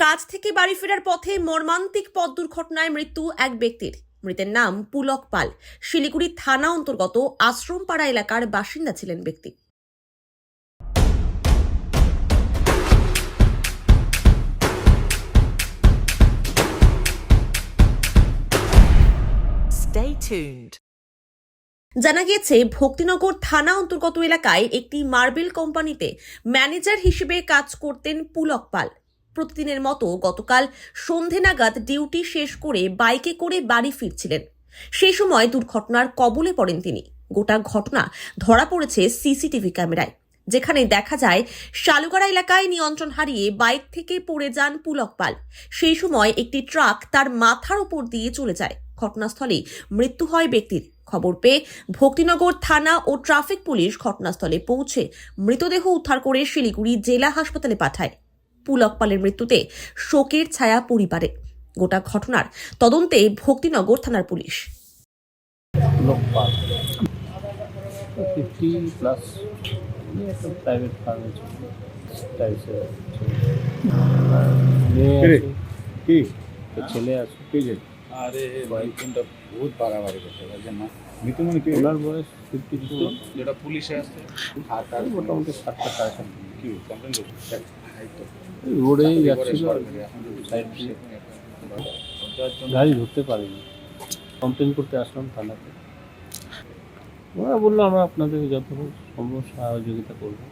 কাজ থেকে বাড়ি ফেরার পথে মর্মান্তিক পথ দুর্ঘটনায় মৃত্যু এক ব্যক্তির। মৃতের নাম পুলক পাল। শিলিগুড়ি থানা অন্তর্গত আশ্রমপাড়া এলাকার বাসিন্দা ছিলেন ব্যক্তি। Stay tuned. জানা গিয়েছে, ভক্তিনগর থানা অন্তর্গত এলাকায় একটি মার্বেল কোম্পানিতে ম্যানেজার হিসেবে কাজ করতেন পুলক পাল। প্রতিদিনের মতো গতকাল সন্ধে নাগাদ ডিউটি শেষ করে বাইকে করে বাড়ি ফিরছিলেন। সেই সময় দুর্ঘটনার কবলে পড়েন তিনি। গোটা ঘটনা ধরা পড়েছে সিসিটিভি ক্যামেরায়, যেখানে দেখা যায় শালুগাড়া এলাকায় নিয়ন্ত্রণ হারিয়ে বাইক থেকে পড়ে যান পুলক পাল। সেই সময় একটি ট্রাক তার মাথার উপর দিয়ে চলে যায়। ঘটনাস্থলেই মৃত্যু হয় ব্যক্তির। খবর পেয়ে ভক্তিনগর থানা ও ট্রাফিক পুলিশ ঘটনাস্থলে পৌঁছে মৃতদেহ উদ্ধার করে শিলিগুড়ি জেলা হাসপাতালে পাঠায়। পুলক পালের মৃত্যুতে শোকের ছায়া পরিবারে। গোটা ঘটনার তদন্তে ভক্তিনগর থানার পুলিশ। পুলক পাল 50+ একটা প্রাইভেট ফার্মে ছেলে আছে। আরে বাইকটা বহুত বাড়াবাড়ি করতে পারছে না। মৃত্যু মানে কি? ওনার বয়স 52, যেটা পুলিশে আসছে আর তার মোটামুটি 7টা সাড়ে 7টা। কি কমপ্লেন করছে রোডেই যাচ্ছিল, সাইড গাড়ি ধরতে পারিনি। কমপ্লেন করতে আসলাম থানাতে। ওরা বললো আমরা আপনাদেরকে যত সম্ভব সহযোগিতা করবো।